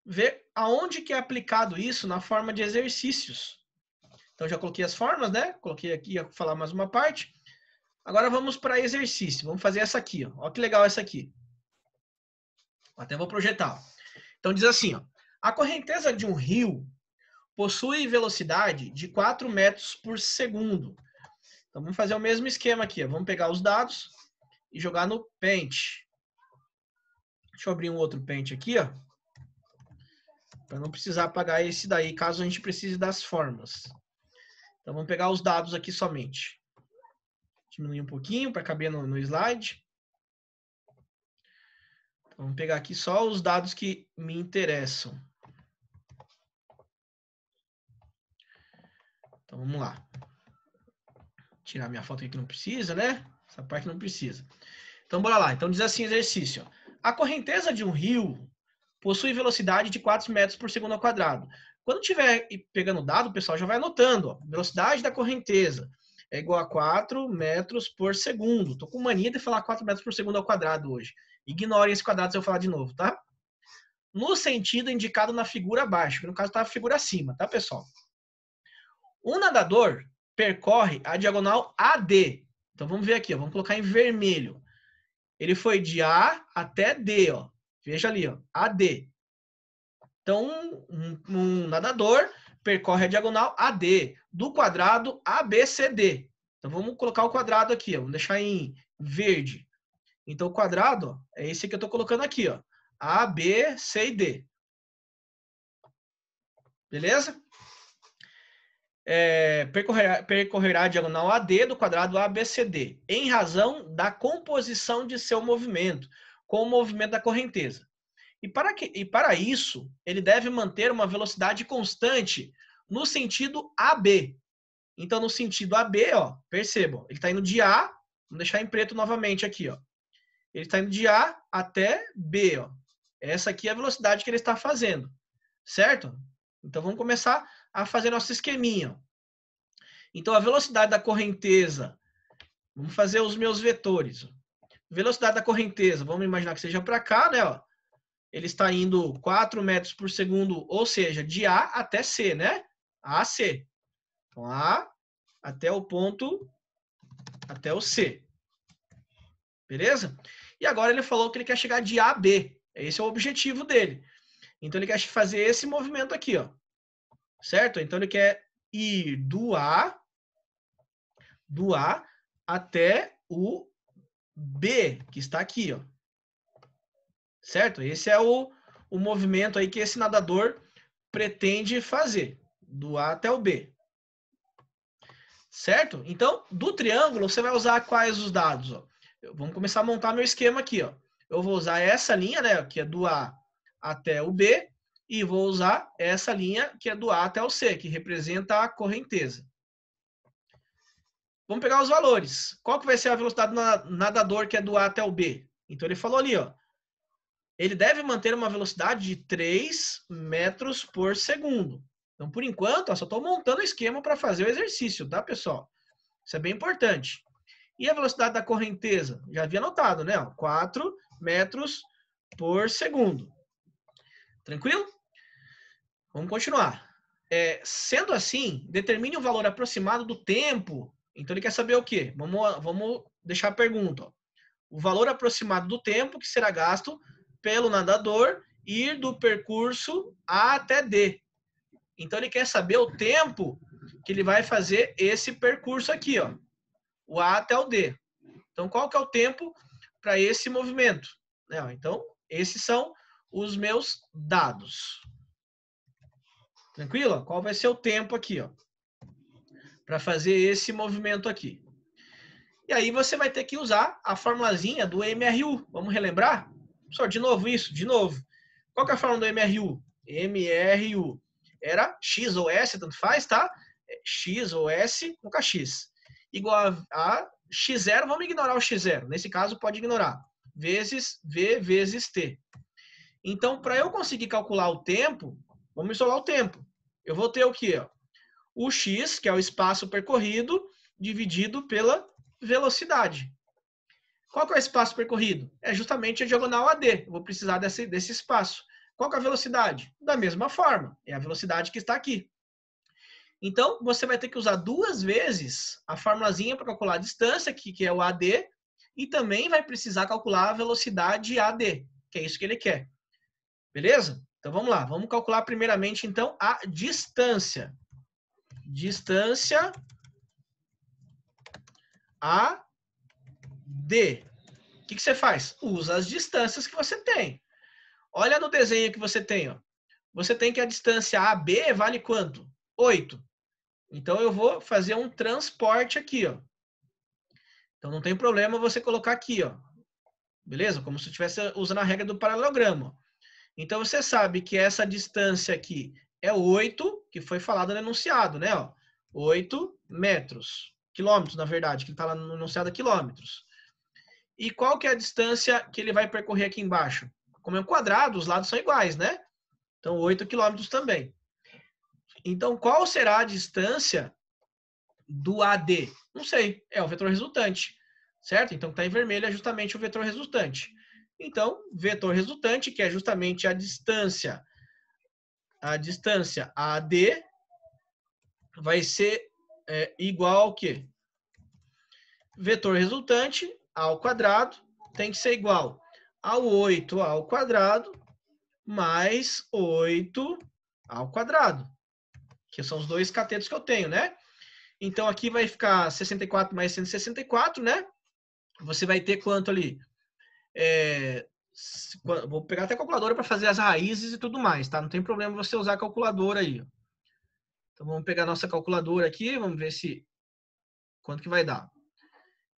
ver aonde que é aplicado isso na forma de exercícios. Então, já coloquei as formas, né? Coloquei aqui, ia falar mais uma parte. Agora vamos para exercício. Vamos fazer essa aqui, ó. Olha que legal essa aqui. Até vou projetar. Então, diz assim, ó. A correnteza de um rio possui velocidade de 4 metros por segundo. Então, vamos fazer o mesmo esquema aqui. Ó. Vamos pegar os dados e jogar no Paint. Deixa eu abrir um outro Paint aqui, ó. Para não precisar apagar esse daí, caso a gente precise das formas. Então, vamos pegar os dados aqui somente. Diminuir um pouquinho para caber no slide. Então, vamos pegar aqui só os dados que me interessam. Então, vamos lá. Tirar minha foto aqui que não precisa, né? Essa parte não precisa. Então, bora lá. Então, diz assim, exercício. A correnteza de um rio possui velocidade de 4 metros por segundo ao quadrado. Quando estiver pegando o dado, o pessoal já vai anotando. Ó, velocidade da correnteza é igual a 4 metros por segundo. Estou com mania de falar 4 metros por segundo ao quadrado hoje. Ignorem esse quadrado se eu falar de novo, tá? No sentido indicado na figura abaixo, que no caso está a figura acima, tá, pessoal? Um nadador percorre a diagonal AD. Então, vamos ver aqui, ó, vamos colocar em vermelho. Ele foi de A até D, ó. Veja ali, ó, AD. Então, um nadador percorre a diagonal AD, do quadrado ABCD. Então, vamos colocar o quadrado aqui, ó. Vamos deixar em verde. Então, o quadrado ó, é esse que eu estou colocando aqui, ó. A, B, C e D. Beleza? Percorrerá a diagonal AD do quadrado ABCD, em razão da composição de seu movimento, com o movimento da correnteza. E para isso, ele deve manter uma velocidade constante no sentido AB. Então, no sentido AB, ó, percebam, ele está indo de A, vamos deixar em preto novamente aqui, ó. Ele está indo de A até B, ó. Essa aqui é a velocidade que ele está fazendo, certo? Então, vamos começar a fazer nosso esqueminha. Então, a velocidade da correnteza, vamos fazer os meus vetores. Velocidade da correnteza, vamos imaginar que seja para cá, né? Ó. Ele está indo 4 metros por segundo, ou seja, de A até C, né? A a C. Então, A até o ponto, até o C. Beleza? E agora ele falou que ele quer chegar de A a B. Esse é o objetivo dele. Então, ele quer fazer esse movimento aqui, ó. Certo? Então, ele quer ir do A até o B, que está aqui, ó. Certo? Esse é o movimento aí que esse nadador pretende fazer, do A até o B. Certo? Então, do triângulo, você vai usar quais os dados? Ó? Vamos começar a montar meu esquema aqui. Ó. Eu vou usar essa linha, né, que é do A até o B, e vou usar essa linha que é do A até o C, que representa a correnteza. Vamos pegar os valores. Qual que vai ser a velocidade do nadador que é do A até o B? Então, ele falou ali, ó. Ele deve manter uma velocidade de 3 metros por segundo. Então, por enquanto, ó, só estou montando o esquema para fazer o exercício, tá, pessoal? Isso é bem importante. E a velocidade da correnteza? Já havia anotado, né? Ó, 4 metros por segundo. Tranquilo? Vamos continuar. Sendo assim, determine o valor aproximado do tempo. Então, ele quer saber o quê? Vamos deixar a pergunta. Ó. O valor aproximado do tempo que será gasto pelo nadador ir do percurso A até D. Então, ele quer saber o tempo que ele vai fazer esse percurso aqui, ó, o A até o D. Então, qual que é o tempo para esse movimento? Então, esses são os meus dados. Tranquilo? Qual vai ser o tempo aqui, ó, para fazer esse movimento aqui? E aí, você vai ter que usar a formulazinha do MRU. Vamos relembrar? Só de novo isso, de novo. Qual que é a fórmula do MRU? MRU era X ou S, tanto faz, tá? X ou S no KX. Igual a X0, vamos ignorar o X0. Nesse caso, pode ignorar. Vezes V vezes T. Então, para eu conseguir calcular o tempo, vamos isolar o tempo. Eu vou ter o quê? O X, que é o espaço percorrido, dividido pela velocidade. Qual que é o espaço percorrido? É justamente a diagonal AD. Eu vou precisar desse espaço. Qual que é a velocidade? Da mesma forma. É a velocidade que está aqui. Então, você vai ter que usar 2 vezes a formulazinha para calcular a distância, que é o AD, e também vai precisar calcular a velocidade AD, que é isso que ele quer. Beleza? Então, vamos lá. Vamos calcular primeiramente, então, a distância. Distância AD. O que você faz? Usa as distâncias que você tem. Olha no desenho que você tem. Ó. Você tem que a distância AB vale quanto? 8. Então, eu vou fazer um transporte aqui. Ó. Então, não tem problema você colocar aqui. Ó. Beleza? Como se estivesse usando a regra do paralelogramo. Então, você sabe que essa distância aqui é 8, que foi falado no enunciado, né? Ó, 8 metros. Quilômetros, na verdade, que está lá no enunciado quilômetros. E qual que é a distância que ele vai percorrer aqui embaixo? Como é um quadrado, os lados são iguais, né? Então, 8 quilômetros também. Então, qual será a distância do AD? Não sei, é o vetor resultante, certo? Então, está em vermelho é justamente o vetor resultante. Então, vetor resultante, que é justamente a distância AD, vai ser igual ao quê? Vetor resultante ao quadrado tem que ser igual ao 8 ao quadrado mais 8 ao quadrado, que são os dois catetos que eu tenho, né? Então, aqui vai ficar 64 mais 164, né? Você vai ter quanto ali? Vou pegar até a calculadora para fazer as raízes e tudo mais, tá? Não tem problema você usar a calculadora aí. Então, vamos pegar a nossa calculadora aqui, vamos ver se quanto que vai dar.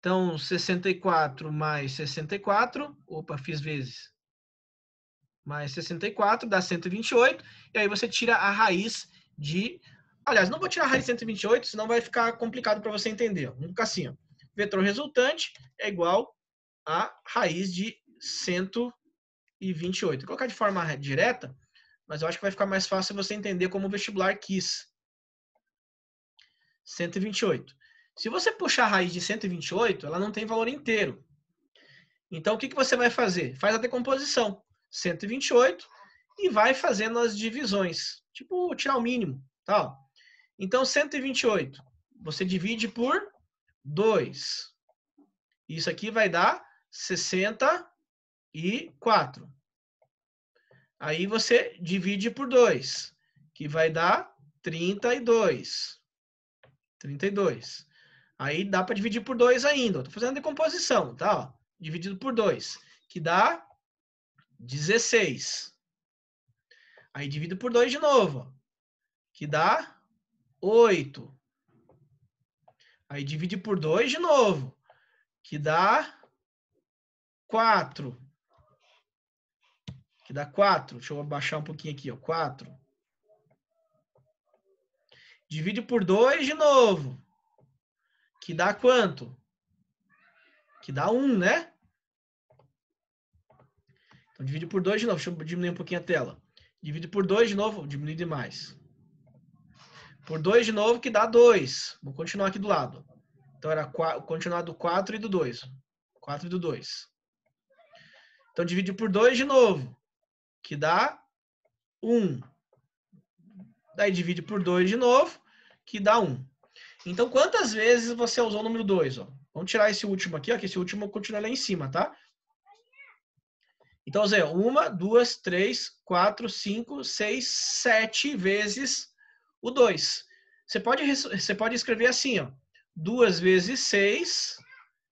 Então, 64 mais 64, opa, fiz vezes. Mais 64 dá 128, e aí você tira a raiz de... Aliás, não vou tirar a raiz de 128, senão vai ficar complicado para você entender. Vamos ficar assim, ó. Vetor resultante é igual a raiz de 128. Vou colocar de forma direta, mas eu acho que vai ficar mais fácil você entender como o vestibular quis. 128. Se você puxar a raiz de 128, ela não tem valor inteiro. Então, o que você vai fazer? Faz a decomposição. 128 e vai fazendo as divisões. Tipo, tirar o mínimo. Tá? Então, 128, você divide por 2. Isso aqui vai dar 64. Aí você divide por 2, que vai dar 32. 32. Aí dá para dividir por 2 ainda. Estou fazendo a decomposição, tá? Ó, dividido por 2, que dá 16. Aí divido por 2 de novo, ó, que dá 8. Aí divide por 2 de novo, que dá 4. Que dá 4. Deixa eu abaixar um pouquinho aqui, ó. 4. Divide por 2 de novo, que dá quanto? Que dá 1, né? Então, divide por 2 de novo. Deixa eu diminuir um pouquinho a tela. Divide por 2 de novo. Diminuir demais. Por 2 de novo, que dá 2. Vou continuar aqui do lado. Então, era continuar do 4 e do 2. 4 e do 2. Então, divide por 2 de novo, que dá 1. Daí, divide por 2 de novo, que dá 1. Então, quantas vezes você usou o número 2? Ó? Vamos tirar esse último aqui, ó, que esse último continua lá em cima, tá? Então, usei 1, 2, 3, 4, 5, 6, 7 vezes o 2. Você pode escrever assim, ó. 2 vezes 6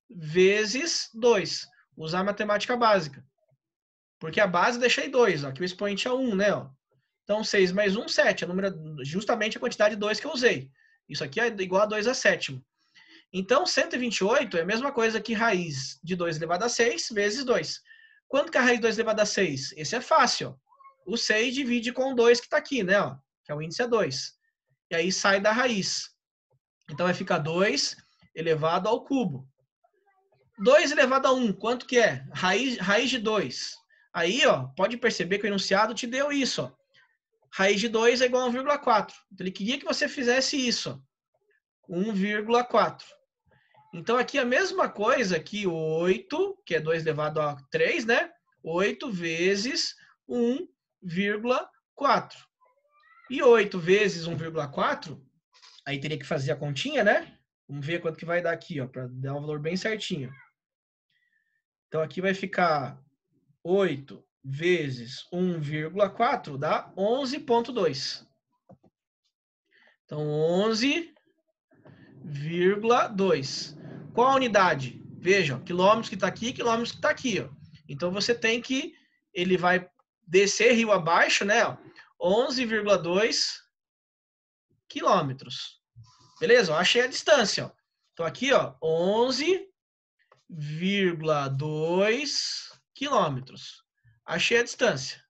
vezes 2. Usar a matemática básica. Porque a base deixei 2, ó. Aqui o expoente é 1, né? Ó. Então, 6 mais 1, 7. É justamente a quantidade de 2 que eu usei. Isso aqui é igual a 2 a sétimo. Então, 128 é a mesma coisa que raiz de 2 elevado a 6 vezes 2. Quanto que é a raiz de 2 elevado a 6? Esse é fácil. Ó. O 6 divide com o 2 que está aqui, né? Ó, que é o índice é 2. E aí sai da raiz. Então, vai ficar 2 elevado ao cubo. 2 elevado a 1, quanto que é? Raiz de 2. Aí, ó, pode perceber que o enunciado te deu isso. Ó. Raiz de 2 é igual a 1,4. Então, ele queria que você fizesse isso. 1,4. Então, aqui a mesma coisa que 8, que é 2 elevado a 3, né? 8 vezes 1,4. E 8 vezes 1,4, aí teria que fazer a continha, né? Vamos ver quanto que vai dar aqui, ó, para dar um valor bem certinho. Então, aqui vai ficar 8 vezes 1,4 dá 11,2. Então, 11,2. Qual a unidade? Veja, quilômetros que está aqui, quilômetros que está aqui. Ó. Então, você tem que... Ele vai descer rio abaixo, né? 11,2 quilômetros. Beleza? Eu achei a distância. Ó. Então, aqui, ó, 11,2 quilômetros. Achei a distância.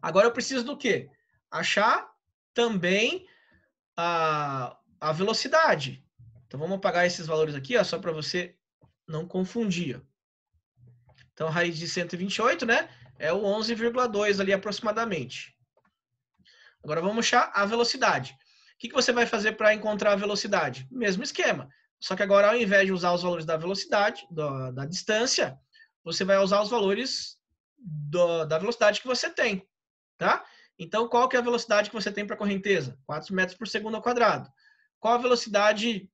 Agora eu preciso do quê? Achar também a velocidade. Então, vamos apagar esses valores aqui, ó, só para você não confundir. Então, raiz de 128, né? É o 11,2 ali aproximadamente. Agora, vamos achar a velocidade. O que você vai fazer para encontrar a velocidade? Mesmo esquema. Só que agora, ao invés de usar os valores da velocidade, da distância, você vai usar os valores da velocidade que você tem. Tá? Então, qual que é a velocidade que você tem para a correnteza? 4 metros por segundo ao quadrado. Qual a velocidade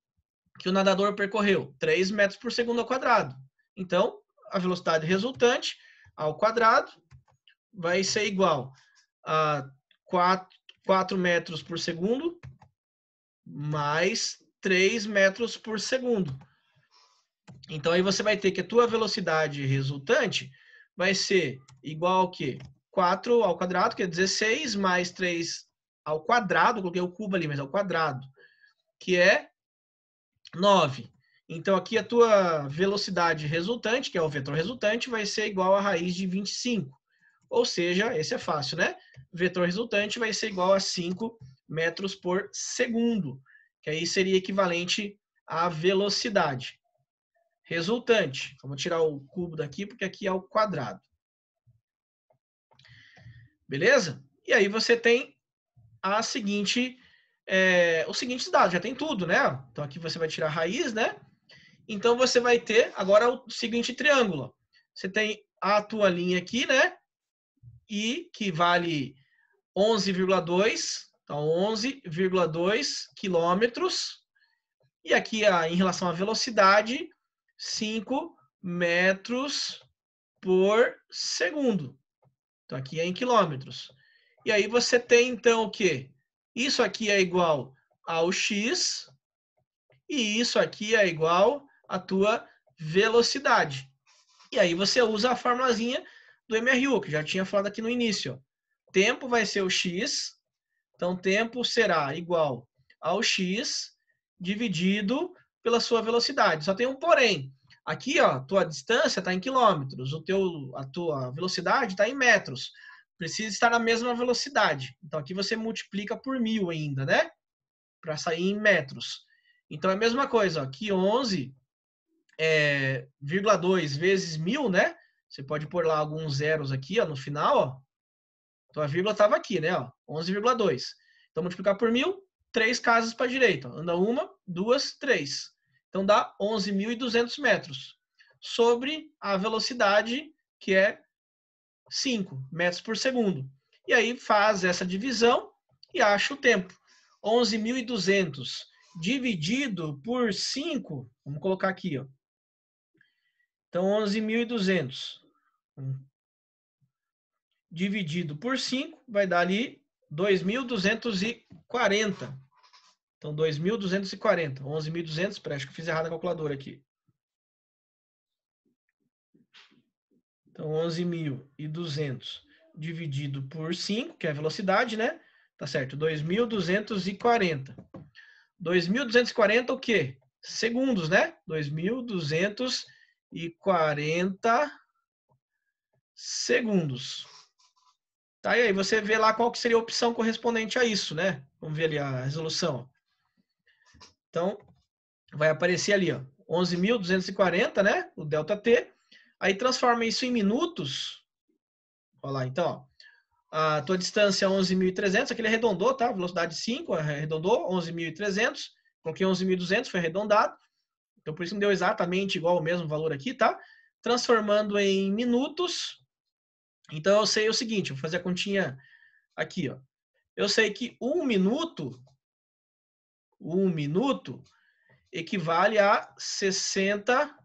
que o nadador percorreu? 3 metros por segundo ao quadrado. Então, a velocidade resultante ao quadrado vai ser igual a 4 metros por segundo mais 3 metros por segundo. Então, aí você vai ter que a tua velocidade resultante vai ser igual ao quê? 4 ao quadrado, que é 16, mais 3 ao quadrado, coloquei o cubo ali, mas é o quadrado, que é 9. Então, aqui a tua velocidade resultante, que é o vetor resultante, vai ser igual a raiz de 25. Ou seja, esse é fácil, né? O vetor resultante vai ser igual a 5 metros por segundo, que aí seria equivalente à velocidade resultante. Vamos tirar o cubo daqui, porque aqui é o quadrado. Beleza? E aí você tem os seguintes dados, já tem tudo, né? Então aqui você vai tirar a raiz, né? Então você vai ter agora o seguinte triângulo. Você tem a tua linha aqui, né? E que vale 11,2, então 11,2 quilômetros. E aqui em relação à velocidade, 5 metros por segundo. Então aqui é em quilômetros. E aí você tem então o quê? Isso aqui é igual ao x e isso aqui é igual à tua velocidade. E aí você usa a formulazinha do MRU, que já tinha falado aqui no início. Tempo vai ser o x, então tempo será igual ao x dividido pela sua velocidade. Só tem um porém. Aqui, ó, tua distância está em quilômetros, a tua velocidade está em metros. Precisa estar na mesma velocidade. Então aqui você multiplica por 1000 ainda, né? Para sair em metros. Então é a mesma coisa, ó, aqui 11,2 vezes 1000, né? Você pode pôr lá alguns zeros aqui, ó, no final, ó. Então a vírgula estava aqui, né? 11,2. Então multiplicar por 1000, 3 casas para a direita. Anda 1, 2, 3. Então dá 11.200 metros. Sobre a velocidade, que é 5 metros por segundo. E aí faz essa divisão e acha o tempo. 11.200 dividido por 5, vamos colocar aqui, ó. Então 11.200 dividido por 5 vai dar ali 2.240. Então 2.240, 11.200, espera, acho que eu fiz errado a calculadora aqui. Então 11.200 dividido por 5, que é a velocidade, né? Tá certo, 2.240. 2.240 o quê? Segundos, né? 2.240 segundos. Tá, e aí você vê lá qual que seria a opção correspondente a isso, né? Vamos ver ali a resolução. Então, vai aparecer ali, ó, 11.240, né? O ΔT. Aí transforma isso em minutos. Olha lá, então, ó, a tua distância é 11.300, aqui ele arredondou, tá? Velocidade 5, arredondou, 11.300. Coloquei 11.200, foi arredondado. Então, por isso não deu exatamente igual o mesmo valor aqui, tá? Transformando em minutos. Então, eu sei o seguinte, vou fazer a continha aqui, ó. Eu sei que 1 minuto equivale a 60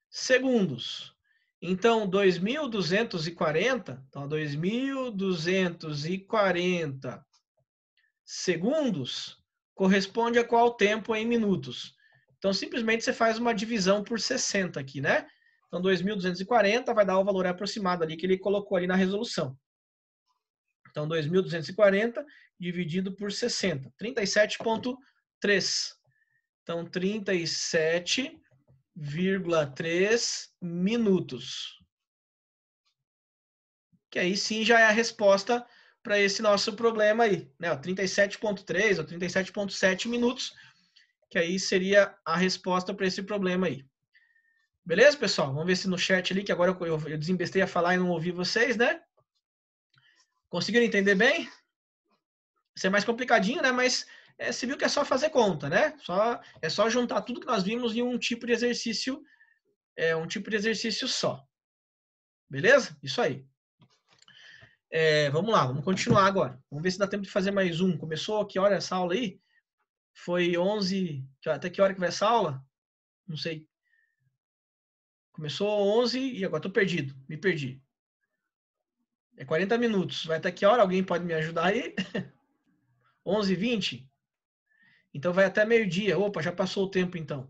segundos. Então, 2.240, então 2.240 segundos corresponde a qual tempo em minutos? Então, simplesmente você faz uma divisão por 60 aqui, né? Então, 2.240 vai dar o valor aproximado ali que ele colocou ali na resolução. Então, 2.240 dividido por 60, 37,3. Então, 37,3 minutos. Que aí sim já é a resposta para esse nosso problema aí, né? 37,3 ou 37,7 minutos, que aí seria a resposta para esse problema aí. Beleza, pessoal? Vamos ver se no chat ali, que agora eu desembestei a falar e não ouvi vocês, né? Conseguiram entender bem? Isso é mais complicadinho, né? Mas você viu que é só fazer conta, né? É só juntar tudo que nós vimos em um tipo de exercício, só. Beleza? Isso aí. Vamos lá, vamos continuar agora. Vamos ver se dá tempo de fazer mais um. Começou, que hora é essa aula aí? Foi 11... Até que hora que vai essa aula? Não sei. Começou 11 e agora estou perdido. Me perdi. É 40 minutos. Vai até que hora? Alguém pode me ajudar aí? 11h20? Então vai até meio-dia. Opa, já passou o tempo então.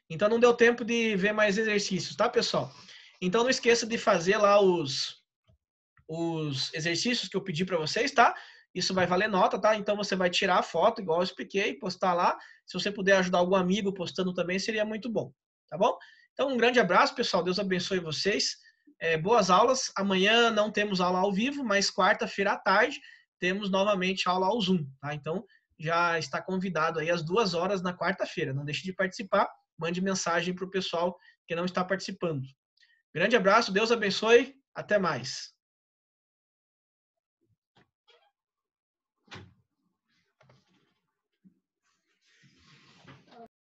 Então não deu tempo de ver mais exercícios, tá, pessoal? Então não esqueça de fazer lá os exercícios que eu pedi para vocês, tá? Isso vai valer nota, tá? Então você vai tirar a foto, igual eu expliquei, postar lá. Se você puder ajudar algum amigo postando também, seria muito bom, tá bom? Então um grande abraço, pessoal. Deus abençoe vocês. Boas aulas. Amanhã não temos aula ao vivo, mas quarta-feira à tarde temos novamente aula ao Zoom, tá? Então já está convidado aí às 2 horas na quarta-feira. Não deixe de participar. Mande mensagem para o pessoal que não está participando. Grande abraço, Deus abençoe, até mais.